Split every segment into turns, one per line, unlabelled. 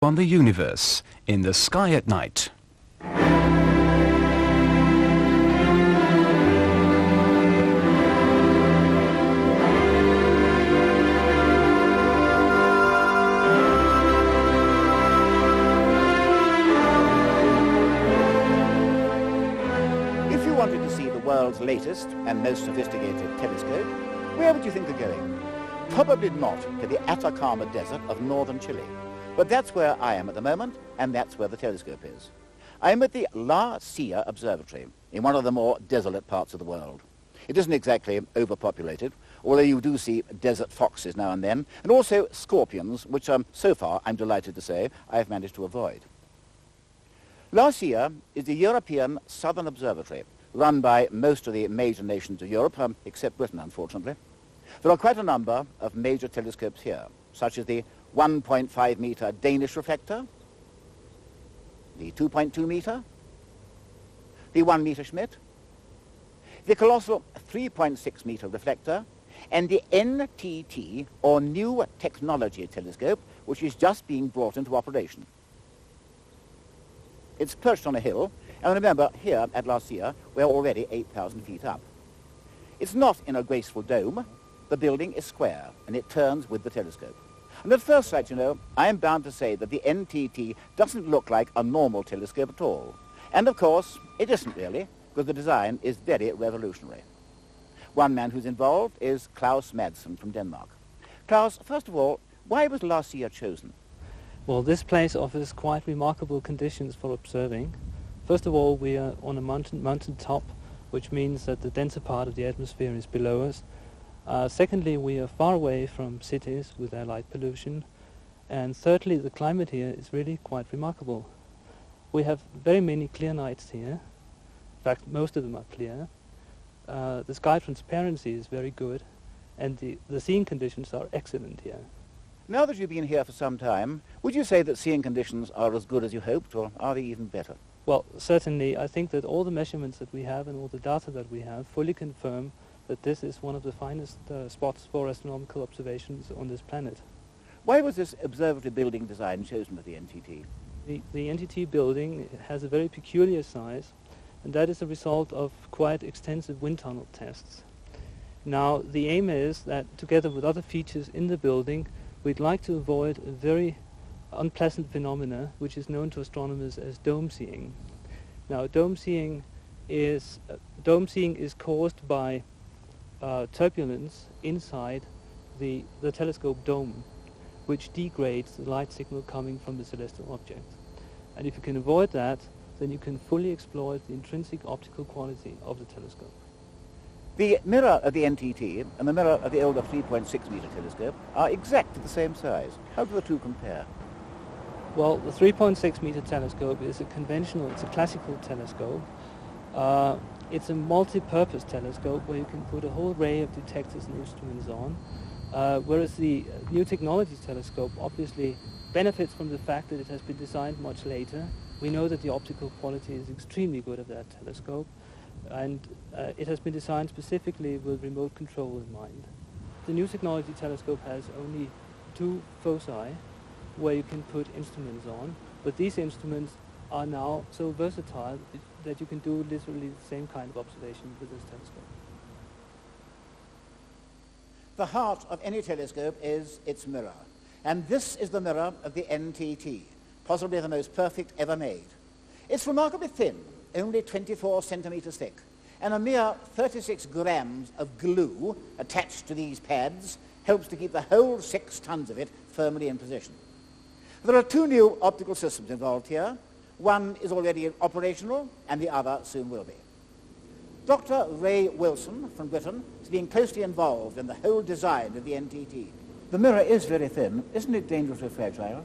on the universe in the sky at night.
If you wanted to see the world's latest and most sophisticated telescope, where would you think of going? Probably not to the Atacama desert of northern Chile. But that's where I am at the moment, and that's where the telescope is. I'm at the Silla Observatory, in one of the more desolate parts of the world. It isn't exactly overpopulated, although you do see desert foxes now and then, and also scorpions, which so far, I'm delighted to say, I've managed to avoid. Silla is the European Southern Observatory, run by most of the major nations of Europe, except Britain, unfortunately. There are quite a number of major telescopes here, such as the 1.5 meter Danish reflector, the 2.2 meter, the 1 meter Schmidt, the colossal 3.6 meter reflector, and the NTT, or New Technology Telescope, which is just being brought into operation. It's perched on a hill, and remember, here at Silla, we're already 8,000 feet up. It's not in a graceful dome. The building is square, and it turns with the telescope. And at first sight, you know, I am bound to say that the NTT doesn't look like a normal telescope at all. And of course, it isn't really, because the design is very revolutionary. One man who's involved is Claus Madsen from Denmark. Claus, first of all, why was Silla chosen?
Well, this place offers quite remarkable conditions for observing. First of all, we are on a mountain top, which means that the denser part of the atmosphere is below us. Secondly, we are far away from cities with their light pollution. And thirdly, the climate here is really quite remarkable. We have very many clear nights here. In fact, most of them are clear. The sky transparency is very good, and the seeing conditions are excellent here.
Now that you've been here for some time, would you say that seeing conditions are as good as you hoped, or are they even better?
Well, certainly. I think that all the measurements that we have and all the data that we have fully confirm that this is one of the finest spots for astronomical observations on this planet.
Why was this observatory building design chosen for the NTT?
The NTT building has a very peculiar size, and that is a result of quite extensive wind tunnel tests. Now, the aim is that, together with other features in the building, we'd like to avoid a very unpleasant phenomena which is known to astronomers as dome seeing. Now, dome seeing is caused by turbulence inside the telescope dome, which degrades the light signal coming from the celestial object. And if you can avoid that, then you can fully exploit the intrinsic optical quality of the telescope.
The mirror of the NTT and the mirror of the older 3.6 meter telescope are exactly the same size. How do the two compare?
Well, the 3.6 meter telescope is it's a classical telescope. It's a multi-purpose telescope where you can put a whole array of detectors and instruments on, whereas the New Technology Telescope obviously benefits from the fact that it has been designed much later. We know that the optical quality is extremely good of that telescope, and it has been designed specifically with remote control in mind. The New Technology Telescope has only 2 foci where you can put instruments on, but these instruments are now so versatile that you can do literally the same kind of observation with this telescope.
The heart of any telescope is its mirror, and this is the mirror of the NTT, possibly the most perfect ever made. It's remarkably thin, only 24 centimeters thick, and a mere 36 grams of glue attached to these pads helps to keep the whole 6 tons of it firmly in position. There are 2 new optical systems involved here. One is already operational, and the other soon will be. Dr. Ray Wilson from Britain has been closely involved in the whole design of the NTT. The mirror is very thin. Isn't it dangerously fragile?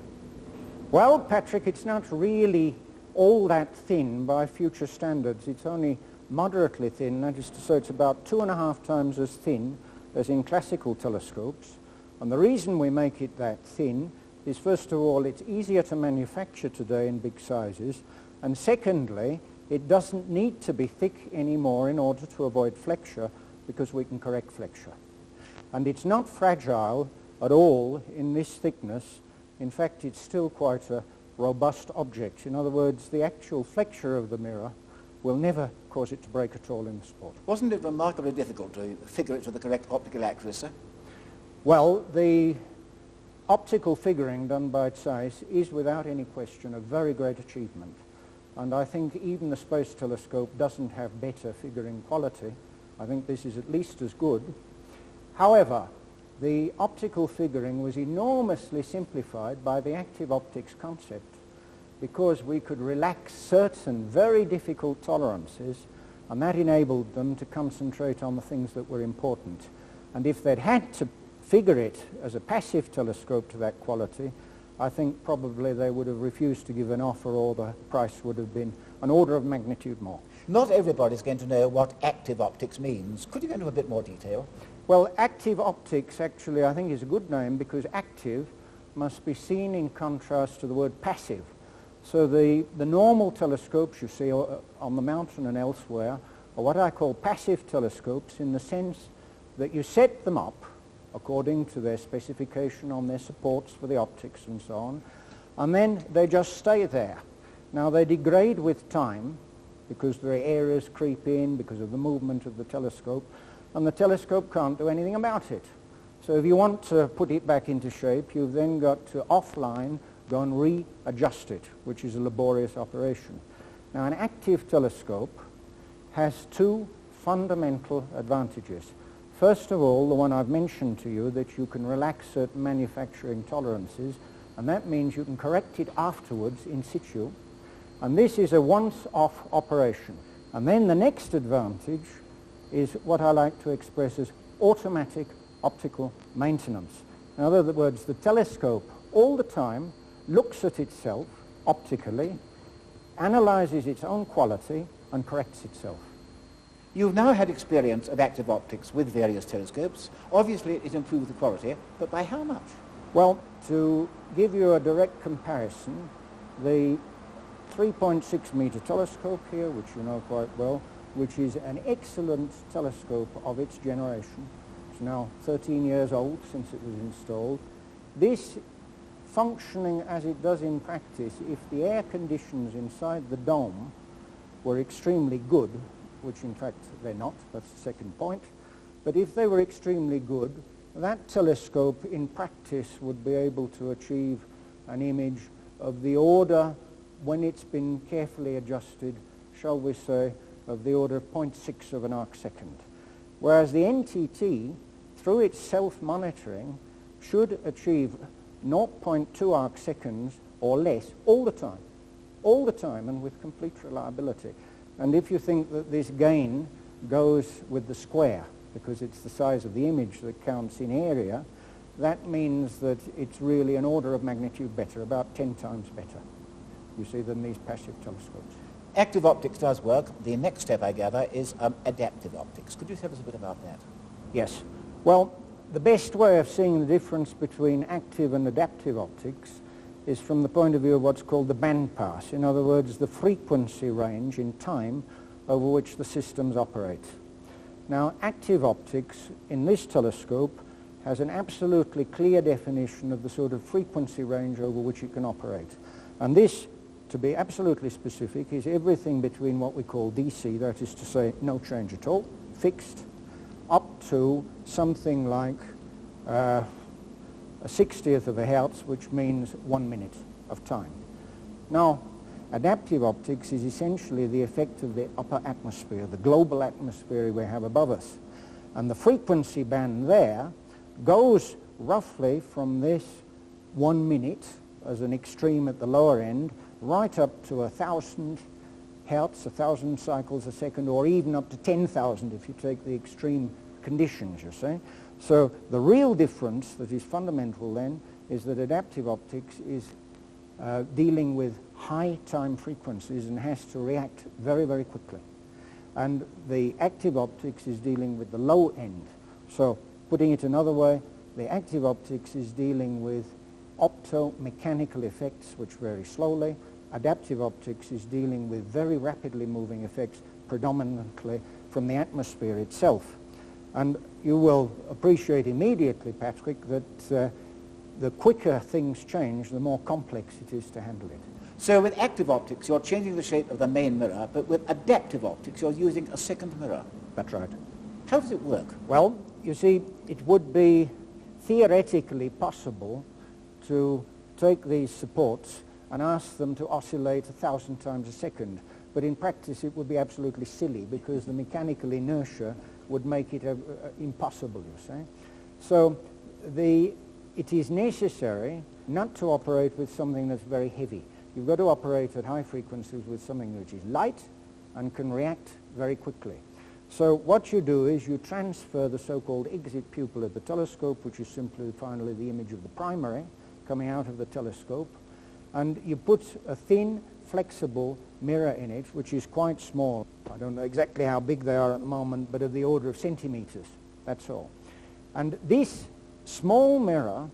Well, Patrick, it's not really all that thin by future standards. It's only moderately thin. That is to say, it's about 2.5 times as thin as in classical telescopes. And the reason we make it that thin is, first of all, it's easier to manufacture today in big sizes, and secondly, it doesn't need to be thick anymore in order to avoid flexure, because we can correct flexure. And it's not fragile at all in this thickness. In fact, it's still quite a robust object. In other words, the actual flexure of the mirror will never cause it to break at all in the sport.
Wasn't it remarkably difficult to figure it to the correct optical accuracy?
Well, the optical figuring done by Zeiss is without any question a very great achievement. And I think even the Space Telescope doesn't have better figuring quality. I think this is at least as good. However, the optical figuring was enormously simplified by the active optics concept, because we could relax certain very difficult tolerances, and that enabled them to concentrate on the things that were important. And if they'd had to figure it as a passive telescope to that quality, I think probably they would have refused to give an offer, or the price would have been an order of magnitude more.
Not everybody's going to know what active optics means. Could you go into a bit more detail?
Well, active optics actually I think is a good name, because active must be seen in contrast to the word passive. So the normal telescopes you see on the mountain and elsewhere are what I call passive telescopes, in the sense that you set them up according to their specification on their supports for the optics and so on, and then they just stay there. Now they degrade with time because their areas creep in because of the movement of the telescope, and the telescope can't do anything about it. So if you want to put it back into shape, you've then got to offline go and readjust it, which is a laborious operation. Now an active telescope has two fundamental advantages. First of all, the one I've mentioned to you, that you can relax certain manufacturing tolerances, and that means you can correct it afterwards in situ, and this is a once-off operation. And then the next advantage is what I like to express as automatic optical maintenance. In other words, the telescope all the time looks at itself optically, analyzes its own quality, and corrects itself.
You've now had experience of active optics with various telescopes. Obviously it improved the quality, but by how much?
Well, to give you a direct comparison, the 3.6 meter telescope here, which you know quite well, which is an excellent telescope of its generation. It's now 13 years old since it was installed. This, functioning as it does in practice, if the air conditions inside the dome were extremely good, which in fact they're not, that's the second point, but if they were extremely good, that telescope in practice would be able to achieve an image of the order, when it's been carefully adjusted, shall we say, of the order of 0.6 of an arc second. Whereas the NTT, through its self-monitoring, should achieve 0.2 arc seconds or less all the time, and with complete reliability. And if you think that this gain goes with the square, because it's the size of the image that counts in area, that means that it's really an order of magnitude better, about 10 times better, you see, than these passive telescopes.
Active optics does work. The next step, I gather, is adaptive optics. Could you tell us a bit about that?
Yes. Well, the best way of seeing the difference between active and adaptive optics is from the point of view of what's called the bandpass. In other words, the frequency range in time over which the systems operate. Now, active optics in this telescope has an absolutely clear definition of the sort of frequency range over which it can operate. And this, to be absolutely specific, is everything between what we call DC, that is to say no change at all, fixed, up to something like a 60th of a hertz, which means 1 minute of time. Now, adaptive optics is essentially the effect of the upper atmosphere, the global atmosphere we have above us. And the frequency band there goes roughly from this 1 minute as an extreme at the lower end, right up to 1,000 hertz, 1,000 cycles a second, or even up to 10,000 if you take the extreme conditions, you see. So the real difference that is fundamental then is that adaptive optics is dealing with high time frequencies and has to react very, very quickly. And the active optics is dealing with the low end. So putting it another way, the active optics is dealing with optomechanical effects which vary slowly. Adaptive optics is dealing with very rapidly moving effects, predominantly from the atmosphere itself. And you will appreciate immediately, Patrick, that the quicker things change, the more complex it is to handle it.
So with active optics, you're changing the shape of the main mirror, but with adaptive optics, you're using a second mirror.
That's right.
How does it work?
Well, you see, it would be theoretically possible to take these supports and ask them to oscillate 1,000 times a second. But in practice, it would be absolutely silly because the mechanical inertia would make it impossible, you see. So it is necessary not to operate with something that's very heavy. You've got to operate at high frequencies with something which is light and can react very quickly. So what you do is you transfer the so-called exit pupil of the telescope, which is simply finally the image of the primary coming out of the telescope, and you put a thin, flexible mirror in it, which is quite small. I don't know exactly how big they are at the moment, but of the order of centimeters, that's all. And this small mirror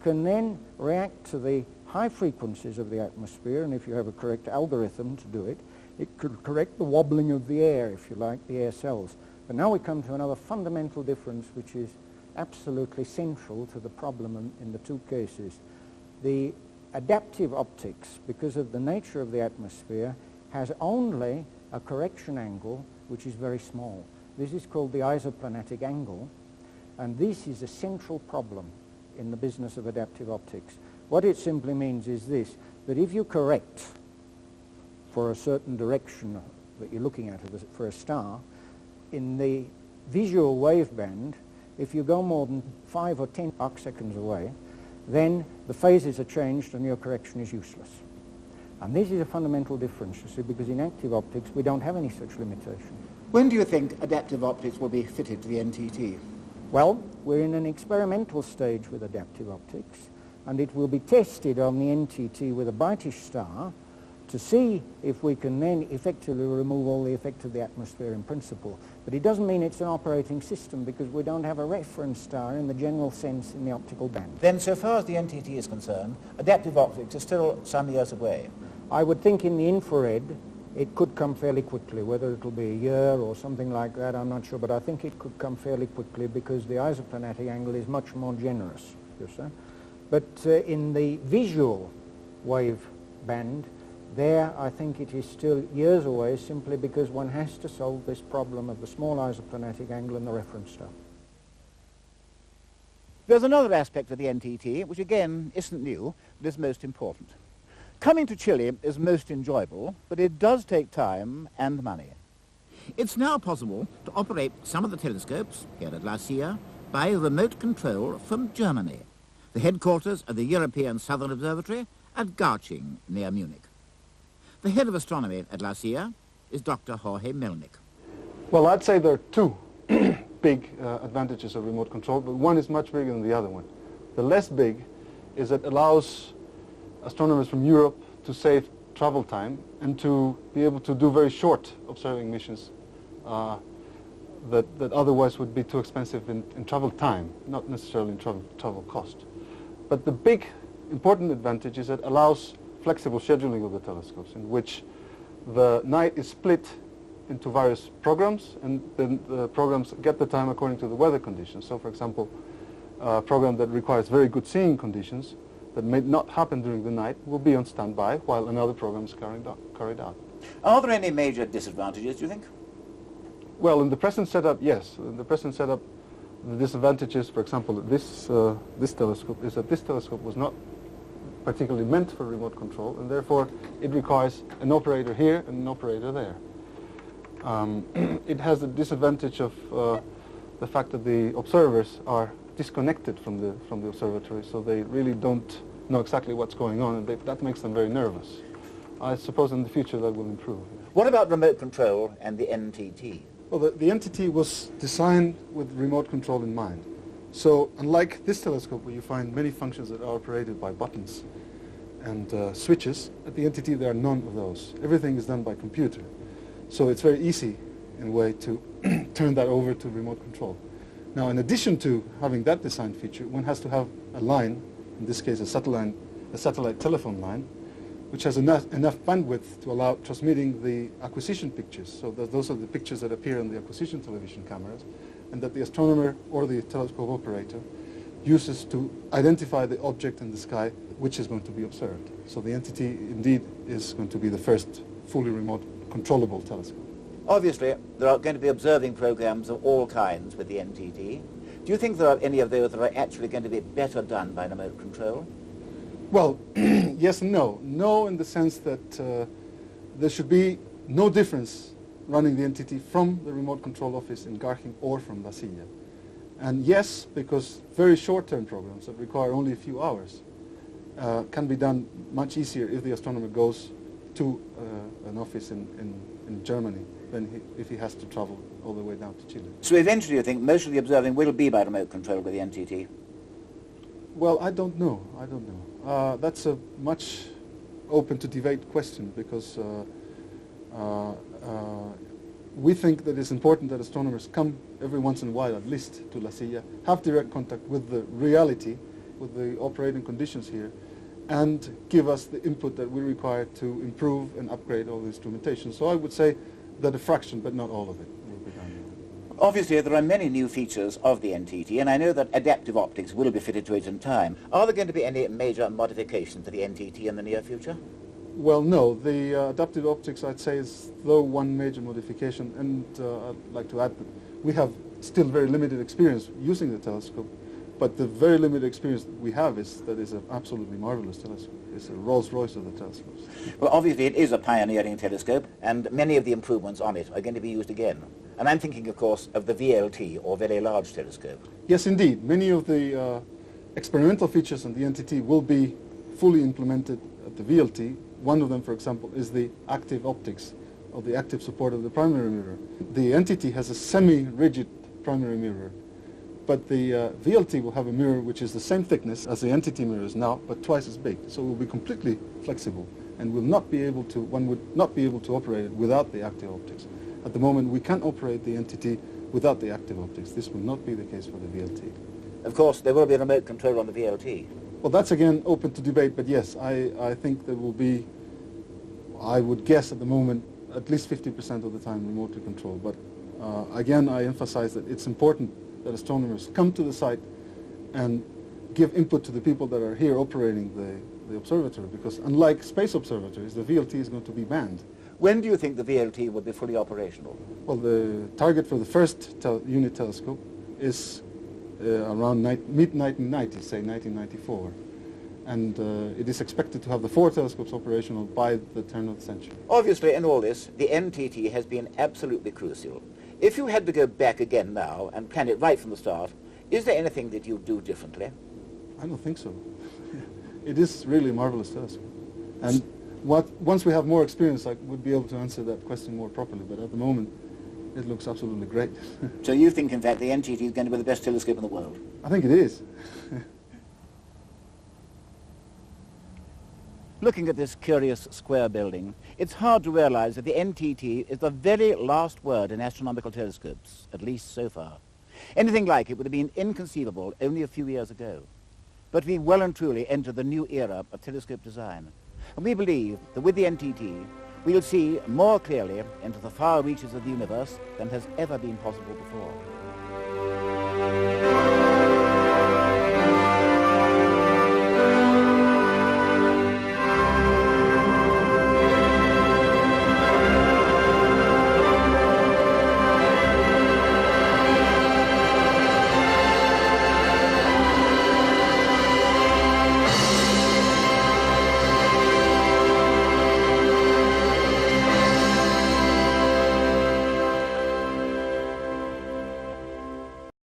can then react to the high frequencies of the atmosphere, and if you have a correct algorithm to do it, it could correct the wobbling of the air, if you like, the air cells. But now we come to another fundamental difference, which is absolutely central to the problem in the two cases. The adaptive optics, because of the nature of the atmosphere, has only a correction angle which is very small. This is called the isoplanatic angle, and this is a central problem in the business of adaptive optics. What it simply means is this, that if you correct for a certain direction that you're looking at for a star, in the visual waveband, if you go more than 5 or 10 arcseconds away, then the phases are changed and your correction is useless. And this is a fundamental difference, you see, because in active optics we don't have any such limitation.
When do you think adaptive optics will be fitted to the NTT?
Well, we're in an experimental stage with adaptive optics, and it will be tested on the NTT with a brightish star to see if we can then effectively remove all the effect of the atmosphere in principle. But it doesn't mean it's an operating system because we don't have a reference star in the general sense in the optical band.
Then so far as the NTT is concerned, adaptive optics is still some years away.
I would think in the infrared it could come fairly quickly. Whether it'll be a year or something like that, I'm not sure, but I think it could come fairly quickly because the isoplanatic angle is much more generous, you see. But in the visual wave band, there I think it is still years away simply because one has to solve this problem of the small isoplanatic angle and the reference star.
There's another aspect of the NTT, which again isn't new, but is most important. Coming to Chile is most enjoyable, but it does take time and money. It's now possible to operate some of the telescopes here at La Silla by remote control from Germany, the headquarters of the European Southern Observatory at Garching, near Munich. The head of astronomy at La Silla is Dr. Jorge Melnick.
Well, I'd say there are two big advantages of remote control, but one is much bigger than the other one. The less big is that it allows astronomers from Europe to save travel time and to be able to do very short observing missions that otherwise would be too expensive in travel time, not necessarily in travel cost. But the big important advantage is that it allows flexible scheduling of the telescopes, in which the night is split into various programs, and then the programs get the time according to the weather conditions. So, for example, a program that requires very good seeing conditions that may not happen during the night will be on standby while another program is carried out.
Are there any major disadvantages, do you think?
Well, in the present setup, yes. In the present setup, the disadvantages, for example, this telescope, is that this telescope was not particularly meant for remote control, and therefore it requires an operator here and an operator there. It has the disadvantage of the fact that the observers are disconnected from the observatory, so they really don't know exactly what's going on, and that makes them very nervous. I suppose in the future that will improve.
What about remote control and the NTT?
Well, the NTT was designed with remote control in mind. So unlike this telescope where you find many functions that are operated by buttons and switches, at the NTT there are none of those. Everything is done by computer. So it's very easy in a way to turn that over to remote control. Now, in addition to having that design feature, one has to have a line, in this case a satellite telephone line, which has enough bandwidth to allow transmitting the acquisition pictures. So those are the pictures that appear on the acquisition television cameras, and that the astronomer or the telescope operator uses to identify the object in the sky which is going to be observed. So the NTT indeed is going to be the first fully remote controllable telescope.
Obviously, there are going to be observing programs of all kinds with the NTT. Do you think there are any of those that are actually going to be better done by remote control?
Well, yes and no. No in the sense that there should be no difference running the NTT from the remote control office in Garching or from La Silla. And yes, because very short-term programs that require only a few hours can be done much easier if the astronomer goes to an office in Germany than if he has to travel all the way down to Chile.
So eventually you think most of the observing will be by remote control with the NTT?
Well, I don't know. I don't know. That's a much open to debate question because we think that it's important that astronomers come every once in a while at least to La Silla, have direct contact with the reality, with the operating conditions here, and give us the input that we require to improve and upgrade all the instrumentation. So I would say that a fraction, but not all of it, will be done.
Obviously there are many new features of the NTT, and I know that adaptive optics will be fitted to it in time. Are there going to be any major modifications to the NTT in the near future?
Well, no. The adaptive optics, I'd say, is though one major modification, and I'd like to add that we have still very limited experience using the telescope, but the very limited experience we have is that it's an absolutely marvelous telescope. It's a Rolls-Royce of the telescopes.
Well, obviously it is a pioneering telescope, and many of the improvements on it are going to be used again. And I'm thinking, of course, of the VLT, or Very Large Telescope.
Yes, indeed. Many of the experimental features on the NTT will be fully implemented at the VLT. One of them, for example, is the active optics, or the active support of the primary mirror. The NTT has a semi-rigid primary mirror, but the VLT will have a mirror which is the same thickness as the NTT mirror is now, but twice as big. So it will be completely flexible, and will not be able to, one would not be able to operate it without the active optics. At the moment, we can't operate the NTT without the active optics. This will not be the case for the VLT.
Of course, there will be remote control on the VLT.
Well, that's again open to debate, but yes, I think there will be, I would guess at the moment, at least 50% of the time remotely controlled. But again, I emphasize that it's important that astronomers come to the site and give input to the people that are here operating the observatory, because unlike space observatories, the VLT is going to be manned.
When do you think the VLT will be fully operational?
Well, the target for the first unit telescope is around mid-1990s, say 1994. And it is expected to have the 4 telescopes operational by the turn of the century.
Obviously, in all this, the NTT has been absolutely crucial. If you had to go back again now and plan it right from the start, is there anything that you'd do differently?
I don't think so. It is really a marvelous telescope. And once we have more experience, I would be able to answer that question more properly. But at the moment, it looks absolutely great.
So you think, in fact, the NTT is going to be the best telescope in the world?
I think it is.
Looking at this curious square building, it's hard to realize that the NTT is the very last word in astronomical telescopes, at least so far. Anything like it would have been inconceivable only a few years ago. But we well and truly enter the new era of telescope design. And we believe that with the NTT, we'll see more clearly into the far reaches of the universe than has ever been possible before.